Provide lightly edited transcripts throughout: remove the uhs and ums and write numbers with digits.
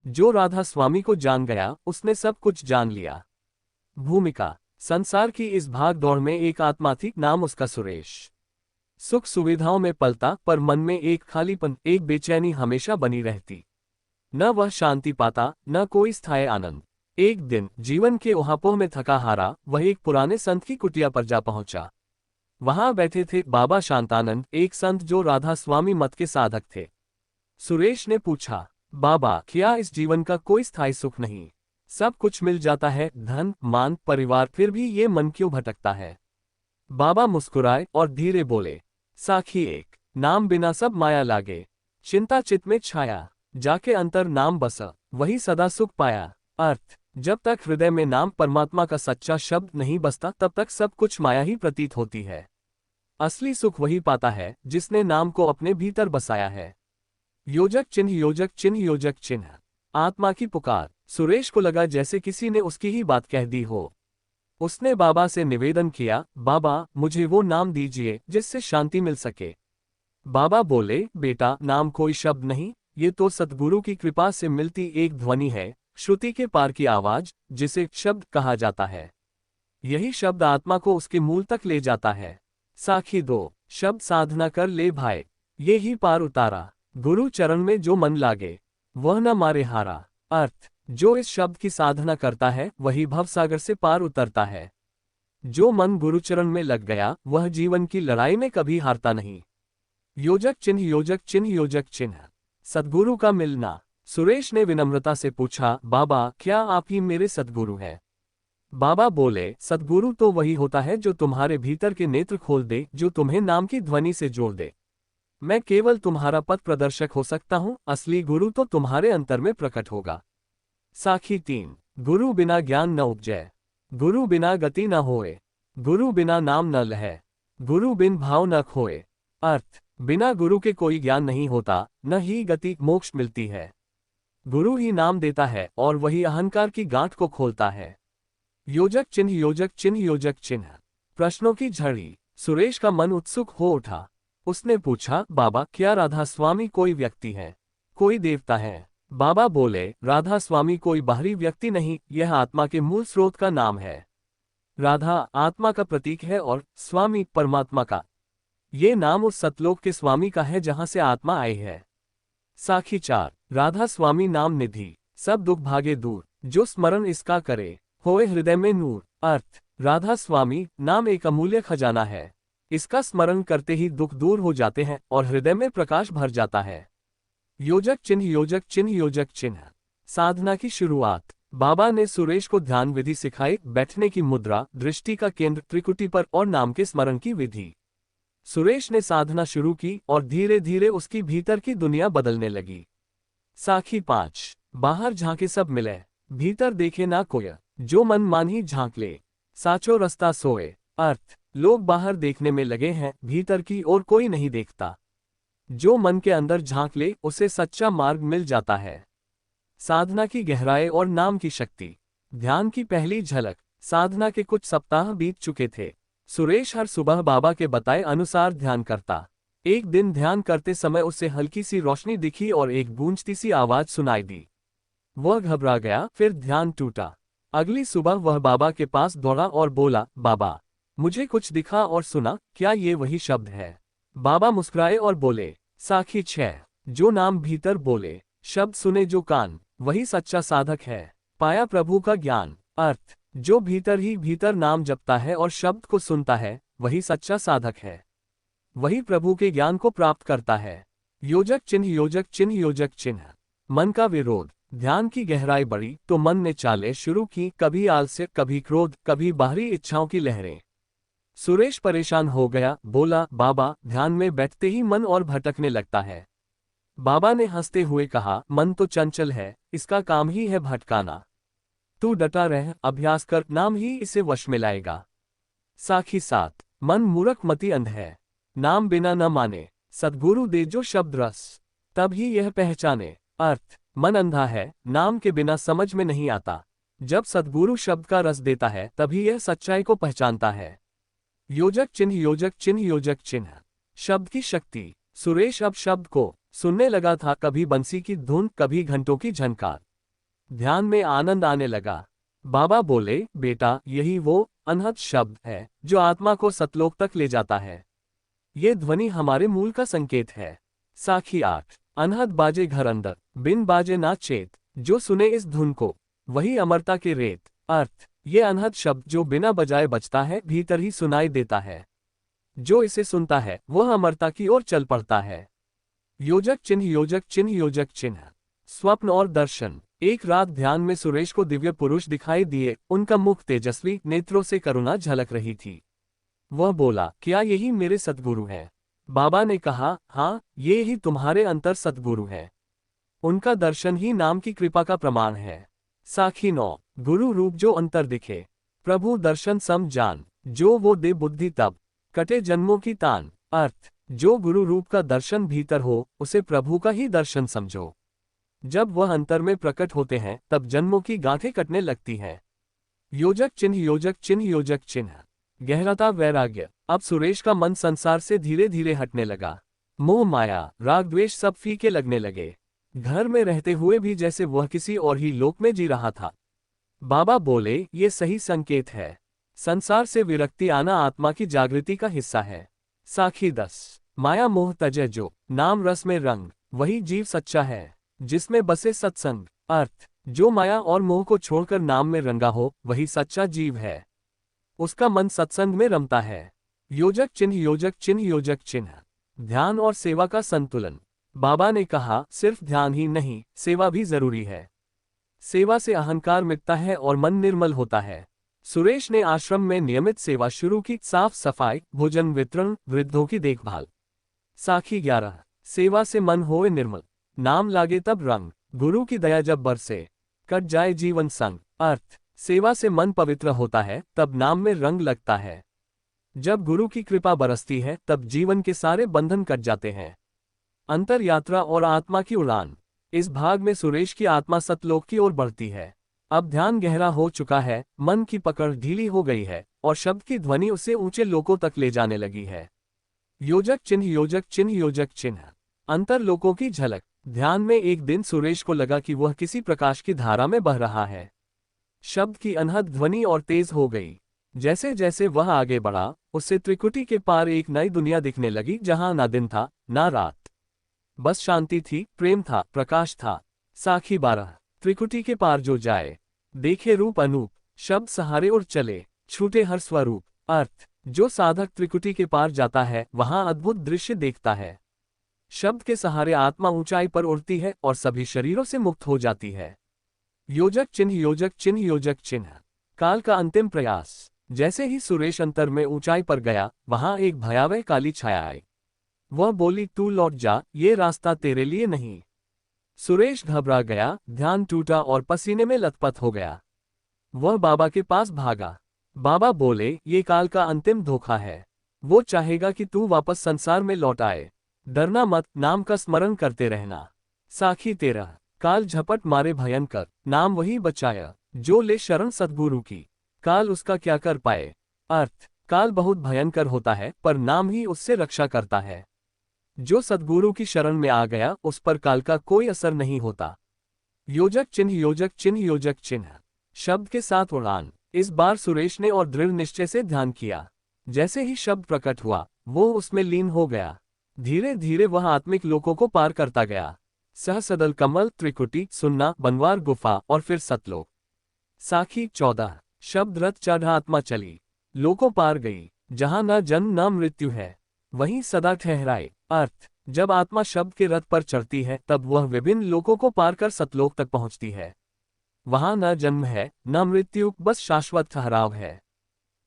जो राधा स्वामी को जान गया उसने सब कुछ जान लिया। भूमिका। संसार की इस भाग दौड़ में एक आत्मा थी, नाम उसका सुरेश। सुख सुविधाओं में पलता, पर मन में एक खालीपन, एक बेचैनी हमेशा बनी रहती। न वह शांति पाता, न कोई स्थायी आनंद। एक दिन जीवन के उहापोह में थका हारा वह एक पुराने संत की कुटिया पर जा पहुंचा। वहां बैठे थे बाबा शांतानंद, एक संत जो राधा स्वामी मत के साधक थे। सुरेश ने पूछा, बाबा, क्या इस जीवन का कोई स्थायी सुख नहीं? सब कुछ मिल जाता है, धन मान परिवार, फिर भी ये मन क्यों भटकता है? बाबा मुस्कुराए और धीरे बोले, साखी एक नाम बिना सब माया लागे। चिंता चित में छाया, जाके अंतर नाम बसा, वही सदा सुख पाया। अर्थ, जब तक हृदय में नाम परमात्मा का सच्चा शब्द नहीं बसता तब तक सब कुछ माया ही प्रतीत होती है। असली सुख वही पाता है जिसने नाम को अपने भीतर बसाया है। योजक चिन्ह योजक चिन्ह योजक चिन्ह। आत्मा की पुकार। सुरेश को लगा जैसे किसी ने उसकी ही बात कह दी हो। उसने बाबा से निवेदन किया, बाबा, मुझे वो नाम दीजिए जिससे शांति मिल सके। बाबा बोले, बेटा, नाम कोई शब्द नहीं, ये तो सद्गुरु की कृपा से मिलती एक ध्वनि है, श्रुति के पार की आवाज, जिसे शब्द कहा जाता है। यही शब्द आत्मा को उसके मूल तक ले जाता है। साखी दो। शब्द साधना कर ले भाई, ये ही पार उतारा। गुरु चरण में जो मन लागे, वह न मारे हारा। अर्थ, जो इस शब्द की साधना करता है वही भवसागर से पार उतरता है। जो मन गुरुचरण में लग गया वह जीवन की लड़ाई में कभी हारता नहीं। योजक चिन्ह योजक चिन्ह योजक चिन्ह। सद्गुरु का मिलना। सुरेश ने विनम्रता से पूछा, बाबा, क्या आप ही मेरे सद्गुरु हैं? बाबा बोले, सद्गुरु तो वही होता है जो तुम्हारे भीतर के नेत्र खोल दे, जो तुम्हें नाम की ध्वनि से जोड़ दे। मैं केवल तुम्हारा पथ प्रदर्शक हो सकता हूँ, असली गुरु तो तुम्हारे अंतर में प्रकट होगा। साखी 3। गुरु बिना ज्ञान न उपजै, गुरु बिना गति न होए, गुरु बिना नाम न लहै, गुरु बिन भाव न खोए। अर्थ, बिना गुरु के कोई ज्ञान नहीं होता, न ही गति मोक्ष मिलती है। गुरु ही नाम देता है और वही अहंकार की गांठ को खोलता है। योजक चिन्ह योजक चिन्ह योजक चिन्ह। प्रश्नों की झड़ी। सुरेश का मन उत्सुक हो उठा। उसने पूछा, बाबा, क्या राधा स्वामी कोई व्यक्ति है, कोई देवता है? बाबा बोले, राधा स्वामी कोई बाहरी व्यक्ति नहीं, यह आत्मा के मूल स्रोत का नाम है। राधा आत्मा का प्रतीक है और स्वामी परमात्मा का। ये नाम उस सतलोक के स्वामी का है जहां से आत्मा आई है। साखी 4। राधा स्वामी नाम निधि, सब दुख भागे दूर, जो स्मरण इसका करे, होए हृदय में नूर। अर्थ, राधा स्वामी नाम एक अमूल्य खजाना है। इसका स्मरण करते ही दुख दूर हो जाते हैं और हृदय में प्रकाश भर जाता है। योजक चिन्ह योजक चिन्ह योजक चिन्ह। साधना की शुरुआत। बाबा ने सुरेश को ध्यान विधि सिखाई, बैठने की मुद्रा, दृष्टि का केंद्र त्रिकुटी पर और नाम के स्मरण की विधि। सुरेश ने साधना शुरू की और धीरे धीरे उसकी भीतर की दुनिया बदलने लगी। साखी 5। बाहर झांके सब मिले, भीतर देखे ना कोय, जो मन मान ही झांक ले, साचो रास्ता सोए। अर्थ, लोग बाहर देखने में लगे हैं, भीतर की ओर कोई नहीं देखता। जो मन के अंदर झांक ले उसे सच्चा मार्ग मिल जाता है। साधना की गहराई और नाम की शक्ति। ध्यान की पहली झलक। साधना के कुछ सप्ताह बीत चुके थे। सुरेश हर सुबह बाबा के बताए अनुसार ध्यान करता। एक दिन ध्यान करते समय उसे हल्की सी रोशनी दिखी और एक गूंजती सी आवाज सुनाई दी। वह घबरा गया, फिर ध्यान टूटा। अगली सुबह वह बाबा के पास दौड़ा और बोला, बाबा, मुझे कुछ दिखा और सुना, क्या ये वही शब्द है? बाबा मुस्कुराए और बोले, साखी 6। जो नाम भीतर बोले, शब्द सुने जो कान, वही सच्चा साधक है, पाया प्रभु का ज्ञान। अर्थ, जो भीतर ही भीतर नाम जपता है और शब्द को सुनता है, वही सच्चा साधक है, वही प्रभु के ज्ञान को प्राप्त करता है। योजक चिन्ह योजक चिन्ह योजक चिन्ह। मन का विरोध। ध्यान की गहराई बढ़ी तो मन ने चालें शुरू की, कभी आलस्य, कभी क्रोध, कभी बाहरी इच्छाओं की लहरें। सुरेश परेशान हो गया, बोला, बाबा, ध्यान में बैठते ही मन और भटकने लगता है। बाबा ने हंसते हुए कहा, मन तो चंचल है, इसका काम ही है भटकाना। तू डटा रह, अभ्यास कर, नाम ही इसे वश में लाएगा। साखी 7। मन मूर्ख मति अंध है, नाम बिना न माने, सद्गुरु दे जो शब्द रस, तब ही यह पहचाने। अर्थ, मन अंधा है, नाम के बिना समझ में नहीं आता। जब सद्गुरु शब्द का रस देता है तभी यह सच्चाई को पहचानता है। योजक चिन्ह योजक चिन्ह योजक चिन्ह। शब्द की शक्ति। सुरेश अब शब्द को सुनने लगा था, कभी बंसी की धुन, कभी घंटों की झनकार, ध्यान में आनंद आने लगा। बाबा बोले, बेटा, यही वो अनहद शब्द है जो आत्मा को सतलोक तक ले जाता है। ये ध्वनि हमारे मूल का संकेत है। साखी 8। अनहद बाजे घर अंदर, बिन बाजे ना चेत, जो सुने इस धुन को, वही अमरता के रेत। अर्थ, ये अनहद शब्द जो बिना बजाए बजता है, भीतर ही सुनाई देता है। जो इसे सुनता है वह अमरता की ओर चल पड़ता है। योजक चिन्ह, योजक चिन्ह, योजक चिन्ह। स्वप्न और दर्शन। एक रात ध्यान में सुरेश को दिव्य पुरुष दिखाई दिए। उनका मुख तेजस्वी, नेत्रों से करुणा झलक रही थी। वह बोला, क्या यही मेरे सद्गुरु हैं? बाबा ने कहा, हाँ, ये ही तुम्हारे अंतर सद्गुरु हैं। उनका दर्शन ही नाम की कृपा का प्रमाण है। साखी 9। गुरु रूप जो अंतर दिखे, प्रभु दर्शन सम जान, जो वो दे बुद्धि तब, कटे जन्मों की तान। अर्थ, जो गुरु रूप का दर्शन भीतर हो, उसे प्रभु का ही दर्शन समझो। जब वह अंतर में प्रकट होते हैं तब जन्मों की गांठें कटने लगती हैं। योजक चिन्ह, योजक चिन्ह, योजक चिन्ह। गहराता, वैराग्य। अब सुरेश का मन संसार से धीरे धीरे हटने लगा। मोह माया, राग द्वेष सब फीके लगने लगे। घर में रहते हुए भी जैसे वह किसी और ही लोक में जी रहा था। बाबा बोले, ये सही संकेत है। संसार से विरक्ति आना आत्मा की जागृति का हिस्सा है। साखी 10। माया मोह तजे जो, नाम रस में रंग, वही जीव सच्चा है, जिसमें बसे सत्संग। अर्थ, जो माया और मोह को छोड़कर नाम में रंगा हो, वही सच्चा जीव है। उसका मन सत्संग में रमता है। योजक चिन्ह, योजक चिन्ह, योजक चिन्ह। ध्यान और सेवा का संतुलन। बाबा ने कहा, सिर्फ ध्यान ही नहीं, सेवा भी जरूरी है। सेवा से अहंकार मिटता है और मन निर्मल होता है। सुरेश ने आश्रम में नियमित सेवा शुरू की। साफ सफाई, भोजन वितरण, वृद्धों की देखभाल। साखी 11। सेवा से मन होए निर्मल, नाम लागे तब रंग, गुरु की दया जब बरसे, कट जाए जीवन संग। अर्थ, सेवा से मन पवित्र होता है, तब नाम में रंग लगता है। जब गुरु की कृपा बरसती है तब जीवन के सारे बंधन कट जाते हैं। अंतर यात्रा और आत्मा की उड़ान। इस भाग में सुरेश की आत्मा सतलोक की ओर बढ़ती है। अब ध्यान गहरा हो चुका है, मन की पकड़ ढीली हो गई है और शब्द की ध्वनि उसे ऊंचे लोकों तक ले जाने लगी है। योजक चिन्ह, योजक चिन्ह, योजक चिन्ह। अंतर लोकों की झलक। ध्यान में एक दिन सुरेश को लगा कि वह किसी प्रकाश की धारा में बह रहा है। शब्द की अनहद ध्वनि और तेज हो गई। जैसे जैसे वह आगे बढ़ा, उससे त्रिकुटी के पार एक नई दुनिया दिखने लगी, जहां ना दिन था ना रात, बस शांति थी, प्रेम था, प्रकाश था। साखी 12। त्रिकुटी के पार जो जाए, देखे रूप अनूप, शब्द सहारे उड़ चले, छूटे हर स्वरूप। अर्थ, जो साधक त्रिकुटी के पार जाता है वहां अद्भुत दृश्य देखता है। शब्द के सहारे आत्मा ऊंचाई पर उड़ती है और सभी शरीरों से मुक्त हो जाती है। योजक चिन्ह, योजक चिन्ह, योजक चिन्ह। काल का अंतिम प्रयास। जैसे ही सुरेश अंतर में ऊंचाई पर गया, वहां एक भयावह काली छाया आई। वह बोली, तू लौट जा, ये रास्ता तेरे लिए नहीं। सुरेश घबरा गया, ध्यान टूटा और पसीने में लथपथ हो गया। वह बाबा के पास भागा। बाबा बोले, ये काल का अंतिम धोखा है। वो चाहेगा कि तू वापस संसार में लौट आए। डरना मत, नाम का स्मरण करते रहना। साखी 13। काल झपट मारे भयंकर, नाम वही बचाया, जो ले शरण सद्गुरु की, काल उसका क्या कर पाए। अर्थ, काल बहुत भयंकर होता है, पर नाम ही उससे रक्षा करता है। जो सद्गुरु की शरण में आ गया, उस पर काल का कोई असर नहीं होता। योजक चिन्ह, योजक चिन्ह, योजक चिन्ह। शब्द के साथ उड़ान। इस बार सुरेश ने और दृढ़ निश्चय से ध्यान किया। जैसे ही शब्द प्रकट हुआ, वो उसमें लीन हो गया। धीरे धीरे वह आत्मिक लोकों को पार करता गया। सहसदल कमल, त्रिकुटी, सुन्ना, बनवार गुफा और फिर सतलोक। साखी 14। शब्द रथ चढ़ा आत्मा चली, लोकों पार गई, जहां न जन्म न मृत्यु है, वहीं सदा ठहराए। अर्थ, जब आत्मा शब्द के रथ पर चढ़ती है तब वह विभिन्न लोकों को पार कर सतलोक तक पहुंचती है। वहां न जन्म है न मृत्यु, बस शाश्वत ठहराव है।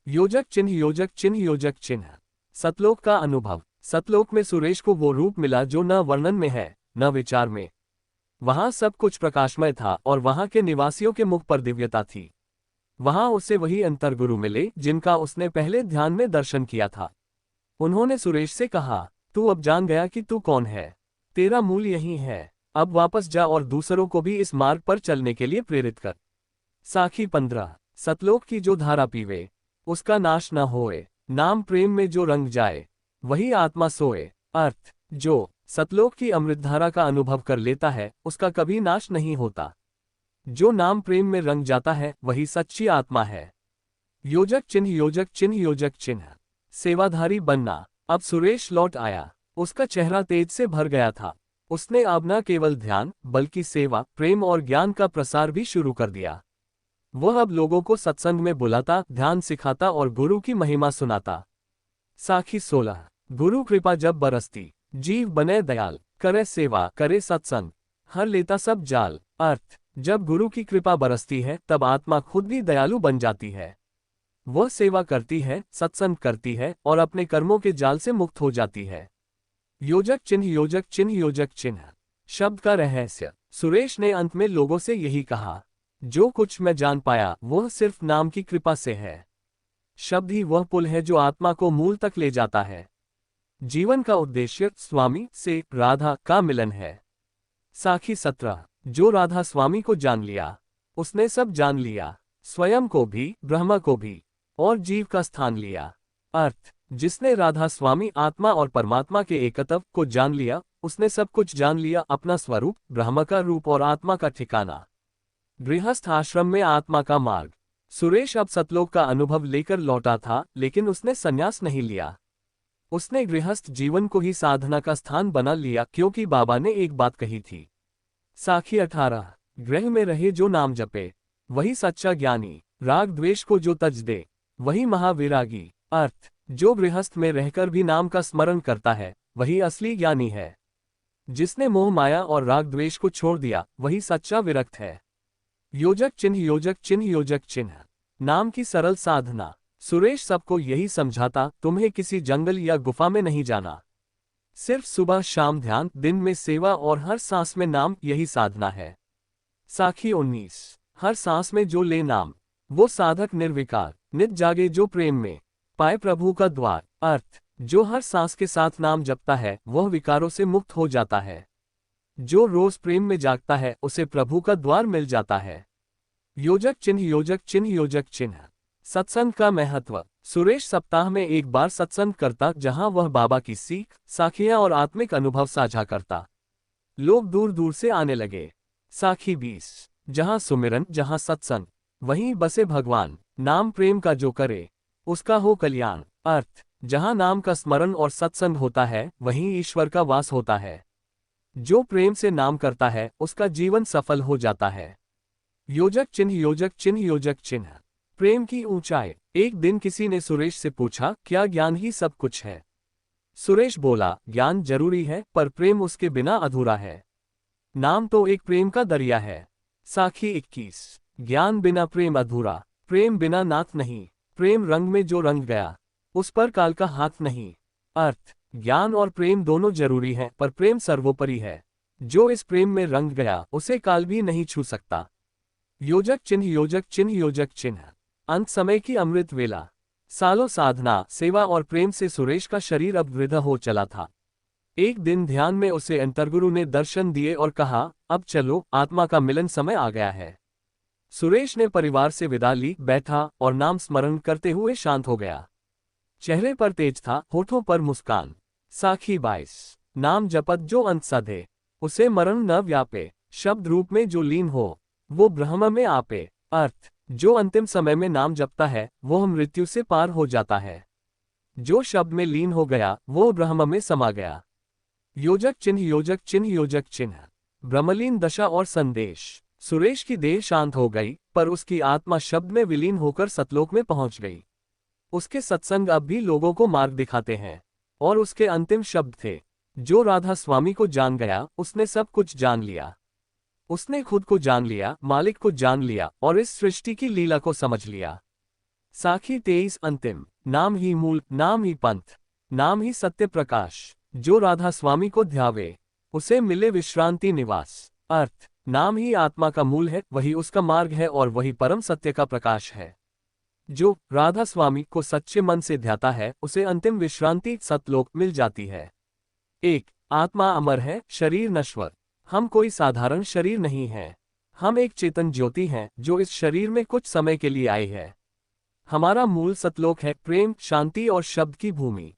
योजक चिन्ह, योजक चिन्ह, योजक चिन्ह। सतलोक का अनुभव। सतलोक में सुरेश को वो रूप मिला जो न वर्णन में है न विचार में। वहां सब कुछ प्रकाशमय था और वहां के निवासियों के मुख पर दिव्यता थी। वहां उसे वही अंतर्गुरु मिले जिनका उसने पहले ध्यान में दर्शन किया था। उन्होंने सुरेश से कहा, तू अब जान गया कि तू कौन है, तेरा मूल यही है। अब वापस जा और दूसरों को भी इस मार्ग पर चलने के लिए प्रेरित कर। साखी 15। सतलोक की जो धारा पीवे, उसका नाश न होए, नाम प्रेम में जो रंग जाए, वही आत्मा सोए। अर्थ, जो सतलोक की अमृतधारा का अनुभव कर लेता है, उसका कभी नाश नहीं होता। जो नाम प्रेम में रंग जाता है वही सच्ची आत्मा है। योजक चिन्ह योजक चिन्ह योजक चिन्ह। सेवाधारी बनना। अब सुरेश लौट आया। उसका चेहरा तेज से भर गया था। उसने अब न केवल ध्यान बल्कि सेवा, प्रेम और ज्ञान का प्रसार भी शुरू कर दिया। वह अब लोगों को सत्संग में बुलाता, ध्यान सिखाता और गुरु की महिमा सुनाता। साखी 16। गुरु कृपा जब बरसती, जीव बने दयाल, करे सेवा करे सत्संग, हर लेता सब जाल। अर्थ, जब गुरु की कृपा बरसती है तब आत्मा खुद भी दयालु बन जाती है। वह सेवा करती है, सत्संग करती है और अपने कर्मों के जाल से मुक्त हो जाती है। योजक चिन्ह योजक चिन्ह योजक चिन्ह। शब्द का रहस्य। सुरेश ने अंत में लोगों से यही कहा, जो कुछ मैं जान पाया वह सिर्फ नाम की कृपा से है। शब्द ही वह पुल है जो आत्मा को मूल तक ले जाता है। जीवन का उद्देश्य स्वामी से राधा का मिलन है। साखी 17। जो राधा स्वामी को जान लिया उसने सब जान लिया, स्वयं को भी, ब्रह्मा को भी और जीव का स्थान लिया। अर्थ, जिसने राधा स्वामी आत्मा और परमात्मा के एकत्व को जान लिया उसने सब कुछ जान लिया, अपना स्वरूप, ब्रह्म का रूप और आत्मा का ठिकाना। गृहस्थ आश्रम में आत्मा का मार्ग। सुरेश अब सतलोक का अनुभव लेकर लौटा था, लेकिन उसने संन्यास नहीं लिया। उसने गृहस्थ जीवन को ही साधना का स्थान बना लिया, क्योंकि बाबा ने एक बात कही थी। साखी 18। गृह में रहे जो नाम जपे वही सच्चा ज्ञानी, राग द्वेष को जो तज दे वही महाविरागी। अर्थ, जो गृहस्थ में रहकर भी नाम का स्मरण करता है वही असली ज्ञानी है। जिसने मोह माया और राग द्वेष को छोड़ दिया वही सच्चा विरक्त है। योजक चिन्ह योजक चिन्ह योजक चिन्ह। नाम की सरल साधना। सुरेश सबको यही समझाता, तुम्हें किसी जंगल या गुफा में नहीं जाना, सिर्फ सुबह शाम ध्यान, दिन में सेवा और हर सांस में नाम, यही साधना है। साखी 19। हर सांस में जो ले नाम वो साधक निर्विकार, नित जागे जो प्रेम में, पाए प्रभु का द्वार। अर्थ, जो हर सांस के साथ नाम जपता है वह विकारों से मुक्त हो जाता है। जो रोज प्रेम में जागता है उसे प्रभु का द्वार मिल जाता है। योजक चिन्ह योजक चिन्ह योजक चिन्ह। सत्संग का महत्व। सुरेश सप्ताह में एक बार सत्संग करता, जहां वह बाबा की सीख, साखियां और आत्मिक अनुभव साझा करता। लोग दूर दूर से आने लगे। साखी 20। जहां सुमिरन, जहां सत्संग, वहीं बसे भगवान। नाम प्रेम का जो करे उसका हो कल्याण। अर्थ, जहां नाम का स्मरण और सत्संग होता है वहीं ईश्वर का वास होता है। जो प्रेम से नाम करता है उसका जीवन सफल हो जाता है। योजक चिन्ह योजक चिन्ह योजक चिन्ह। प्रेम की ऊंचाई। एक दिन किसी ने सुरेश से पूछा, क्या ज्ञान ही सब कुछ है? सुरेश बोला, ज्ञान जरूरी है पर प्रेम उसके बिना अधूरा है। नाम तो एक प्रेम का दरिया है। साखी 21। ज्ञान बिना प्रेम अधूरा, प्रेम बिना नाथ नहीं। प्रेम रंग में जो रंग गया उस पर काल का हाथ नहीं। अर्थ, ज्ञान और प्रेम दोनों जरूरी हैं, पर प्रेम सर्वोपरि है। जो इस प्रेम में रंग गया उसे काल भी नहीं छू सकता। योजक चिन्ह योजक चिन्ह योजक चिन्ह। अंत समय की अमृत वेला। सालों साधना, सेवा और प्रेम से सुरेश का शरीर अब वृद्ध हो चला था। एक दिन ध्यान में उसे अंतर्गुरु ने दर्शन दिए और कहा, अब चलो, आत्मा का मिलन समय आ गया है। सुरेश ने परिवार से विदा ली, बैठा और नाम स्मरण करते हुए शांत हो गया। चेहरे पर तेज था, होठों पर मुस्कान। साखी 22। नाम जपत जो अंत साधे उसे मरण न व्यापे, शब्द रूप में जो लीन हो वो ब्रह्म में आपे। अर्थ, जो अंतिम समय में नाम जपता है वह मृत्यु से पार हो जाता है। जो शब्द में लीन हो गया वो ब्रह्म में समा गया। योजक चिन्ह योजक चिन्ह योजक चिन्ह। ब्रह्मलीन दशा और संदेश। सुरेश की देह शांत हो गई, पर उसकी आत्मा शब्द में विलीन होकर सतलोक में पहुंच गई। उसके सत्संग अब भी लोगों को मार्ग दिखाते हैं। और उसके अंतिम शब्द थे, जो राधा स्वामी को जान गया उसने सब कुछ जान लिया। उसने खुद को जान लिया, मालिक को जान लिया और इस सृष्टि की लीला को समझ लिया। साखी 23। अंतिम। नाम ही मूल, नाम ही पंथ, नाम ही सत्य प्रकाश। जो राधा स्वामी को ध्यावे उसे मिले विश्रांति निवास। अर्थ, नाम ही आत्मा का मूल है, वही उसका मार्ग है और वही परम सत्य का प्रकाश है। जो राधा स्वामी को सच्चे मन से ध्याता है उसे अंतिम विश्रांति सतलोक मिल जाती है। 1। आत्मा अमर है, शरीर नश्वर। हम कोई साधारण शरीर नहीं हैं। हम एक चेतन ज्योति हैं जो इस शरीर में कुछ समय के लिए आई है। हमारा मूल सतलोक है, प्रेम, शांति और शब्द की भूमि।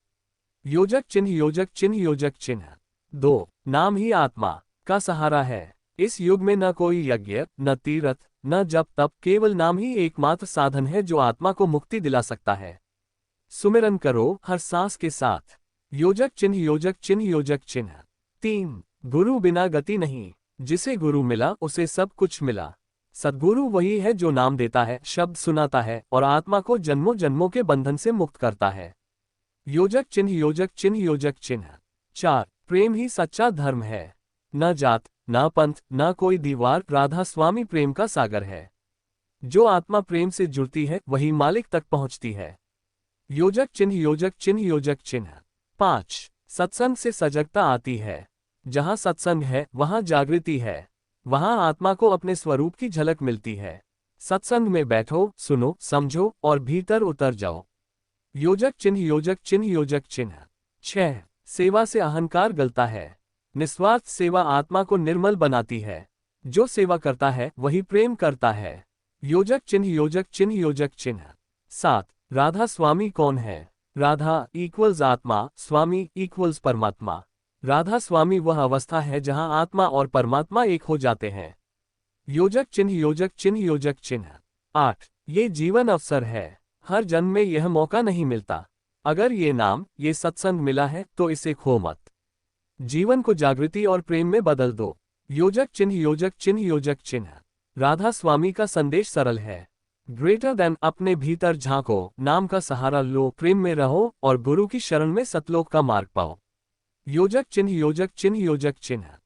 योजक चिन्ह योजक चिन्ह योजक चिन्ह। 2। नाम ही आत्मा का सहारा है। इस युग में न कोई यज्ञ, न तीर्थ, न जप तप, केवल नाम ही एकमात्र साधन है जो आत्मा को मुक्ति दिला सकता है। सुमिरन करो हर सांस के साथ। योजक चिन्ह योजक चिन्ह योजक चिन्ह। 3 गुरु बिना गति नहीं। जिसे गुरु मिला उसे सब कुछ मिला। सद्गुरु वही है जो नाम देता है, शब्द सुनाता है और आत्मा को जन्मों जन्मों के बंधन से मुक्त करता है। योजक चिन्ह योजक चिन्ह योजक चिन्ह। 4 प्रेम ही सच्चा धर्म है। न जात, न पंथ, न कोई दीवार, राधा स्वामी प्रेम का सागर है। जो आत्मा प्रेम से जुड़ती है वही मालिक तक पहुंचती है। योजक चिन्ह योजक चिन्ह योजक चिन्ह। 5 सत्संग से सजगता आती है। जहां सत्संग है वहां जागृति है। वहां आत्मा को अपने स्वरूप की झलक मिलती है। सत्संग में बैठो, सुनो, समझो और भीतर उतर जाओ। योजक चिन्ह योजक चिन्ह योजक चिन्ह। 6 सेवा से अहंकार गलता है। निस्वार्थ सेवा आत्मा को निर्मल बनाती है। जो सेवा करता है वही प्रेम करता है। योजक चिन्ह योजक चिन्ह योजक चिन्ह। 7 राधा स्वामी कौन है? राधा इक्वल्स आत्मा, स्वामी इक्वल्स परमात्मा। राधा स्वामी वह अवस्था है जहां आत्मा और परमात्मा एक हो जाते हैं। योजक चिन्ह योजक चिन्ह योजक चिन्ह। 8 ये जीवन अवसर है। हर जन्म में यह मौका नहीं मिलता। अगर ये नाम, ये सत्संग मिला है तो इसे खो मत। जीवन को जागृति और प्रेम में बदल दो। योजक चिन्ह योजक चिन्ह योजक चिन्ह। राधा स्वामी का संदेश सरल है। ग्रेटर देन अपने भीतर झांको, नाम का सहारा लो, प्रेम में रहो और गुरु की शरण में सतलोक का मार्ग पाओ। योजक चिन्ह योजक चिन्ह योजक चिन्ह।